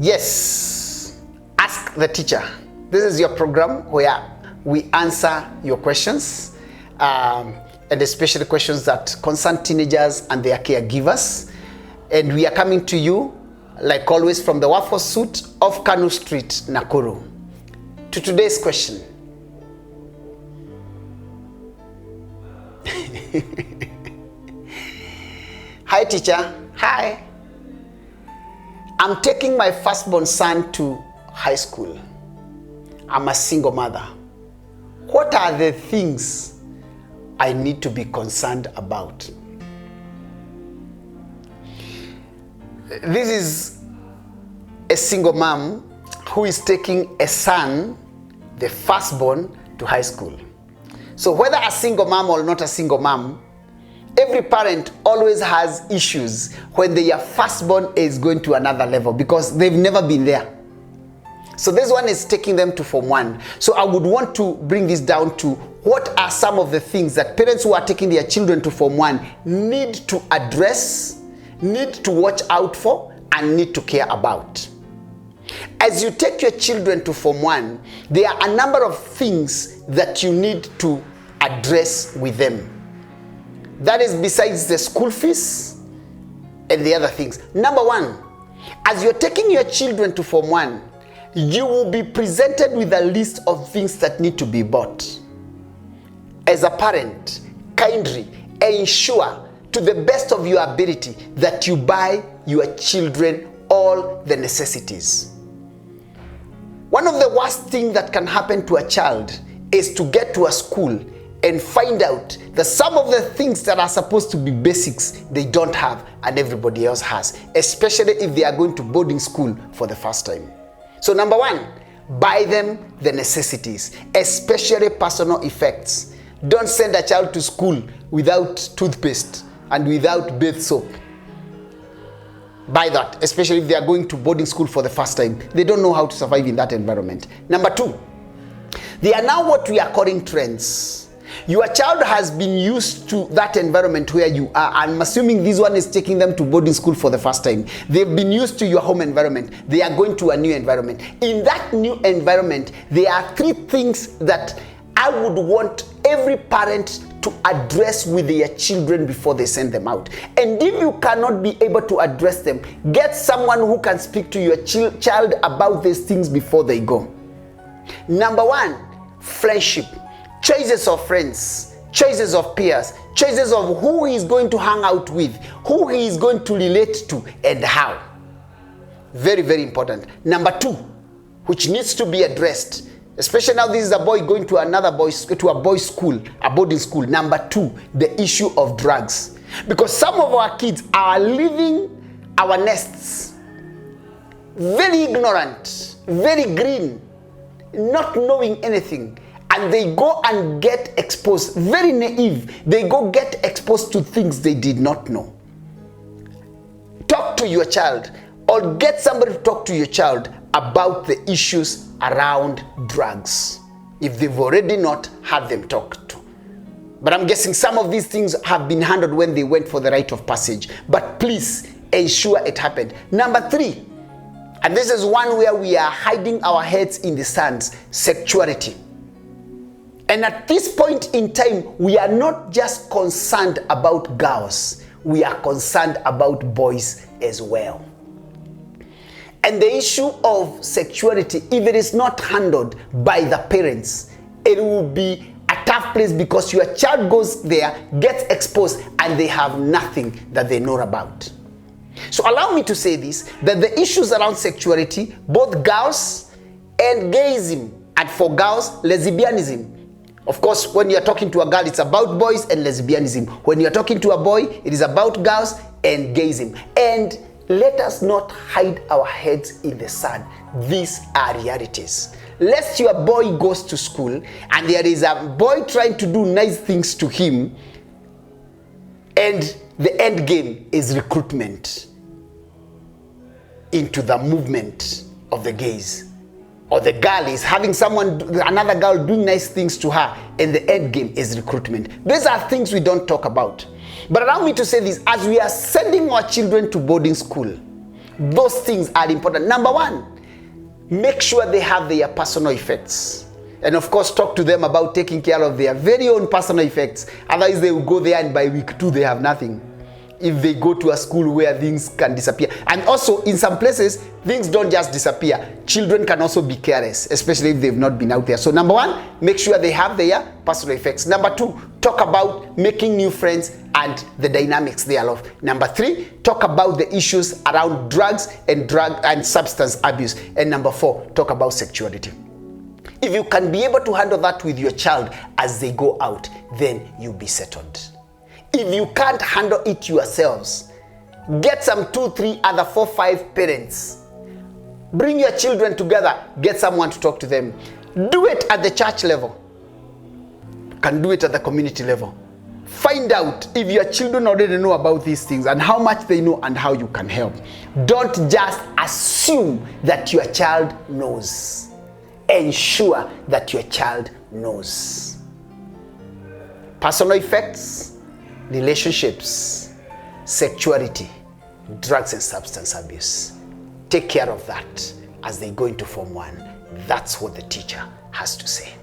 Yes, Ask the Teacher. This is your program where we answer your questions, and especially questions that concern teenagers and their caregivers. And we are coming to you, like always, from the Waffle Suit of Kanu Street, Nakuru. To today's question. Hi, teacher. Hi. I'm taking my firstborn son to high school. I'm a single mother. What are the things I need to be concerned about? This is a single mom who is taking a son, the firstborn, to high school. So whether a single mom or not a single mom, every parent always has issues when their firstborn is going to another level because they've never been there. So this one is taking them to Form 1. So I would want to bring this down to what are some of the things that parents who are taking their children to Form 1 need to address, need to watch out for, and need to care about. As you take your children to Form 1, there are a number of things that you need to address with them. That is besides the school fees and the other things. Number one, as you're taking your children to Form 1, you will be presented with a list of things that need to be bought. As a parent, kindly ensure to the best of your ability that you buy your children all the necessities. One of the worst things that can happen to a child is to get to a school and find out that some of the things that are supposed to be basics they don't have and everybody else has, especially if they are going to boarding school for the first time. So number one, buy them the necessities, especially personal effects. Don't send a child to school without toothpaste and without bath soap. Buy that, especially if they are going to boarding school for the first time. They don't know how to survive in that environment. Number two, they are now what we are calling trends. Your child has been used to that environment where you are. I'm assuming this one is taking them to boarding school for the first time. They've been used to your home environment. They are going to a new environment. In that new environment, there are three things that I would want every parent to address with their children before they send them out. And if you cannot be able to address them, get someone who can speak to your child about these things before they go. Number one, friendship. Choices of friends, choices of peers, choices of who he is going to hang out with, who he is going to relate to, and how. Very, very important. Number two, which needs to be addressed, especially now this is a boy going to a boys' school, a boarding school. Number two, the issue of drugs. Because some of our kids are leaving our nests very ignorant, very green, not knowing anything. And they go and get exposed, very naive. They go get exposed to things they did not know. Talk to your child or get somebody to talk to your child about the issues around drugs if they've already not had them talked to. But I'm guessing some of these things have been handled when they went for the rite of passage. But please ensure it happened. Number three, and this is one where we are hiding our heads in the sands, sexuality. And at this point in time, we are not just concerned about girls, we are concerned about boys as well. And the issue of sexuality, if it is not handled by the parents, it will be a tough place because your child goes there, gets exposed, and they have nothing that they know about. So allow me to say this, that the issues around sexuality, both girls and gayism, and for girls, lesbianism. Of course, when you're talking to a girl, it's about boys and lesbianism. When you're talking to a boy, it is about girls and gayism. And let us not hide our heads in the sand. These are realities. Lest your boy goes to school and there is a boy trying to do nice things to him, and the end game is recruitment into the movement of the gays. Or the girl is having another girl doing nice things to her, and the end game is recruitment. These are things we don't talk about. But allow me to say this, as we are sending our children to boarding school, Those things are important. Number one, make sure they have their personal effects. And of course, talk to them about taking care of their very own personal effects. Otherwise, they will go there and by week 2, they have nothing. If they go to a school where things can disappear. And also, in some places, things don't just disappear. Children can also be careless, especially if they've not been out there. So number one, make sure they have their personal effects. Number two, talk about making new friends and the dynamics thereof. Number three, talk about the issues around drugs and substance abuse. And number four, talk about sexuality. If you can be able to handle that with your child as they go out, then you'll be settled. If you can't handle it yourselves, get some 2, 3, other 4, 5 parents. Bring your children together, get someone to talk to them. Do it at the church level. You can do it at the community level. Find out if your children already know about these things and how much they know and how you can help. Don't just assume that your child knows. Ensure that your child knows. Personal effects, relationships, sexuality, drugs and substance abuse. Take care of that as they go into Form 1. That's what the teacher has to say.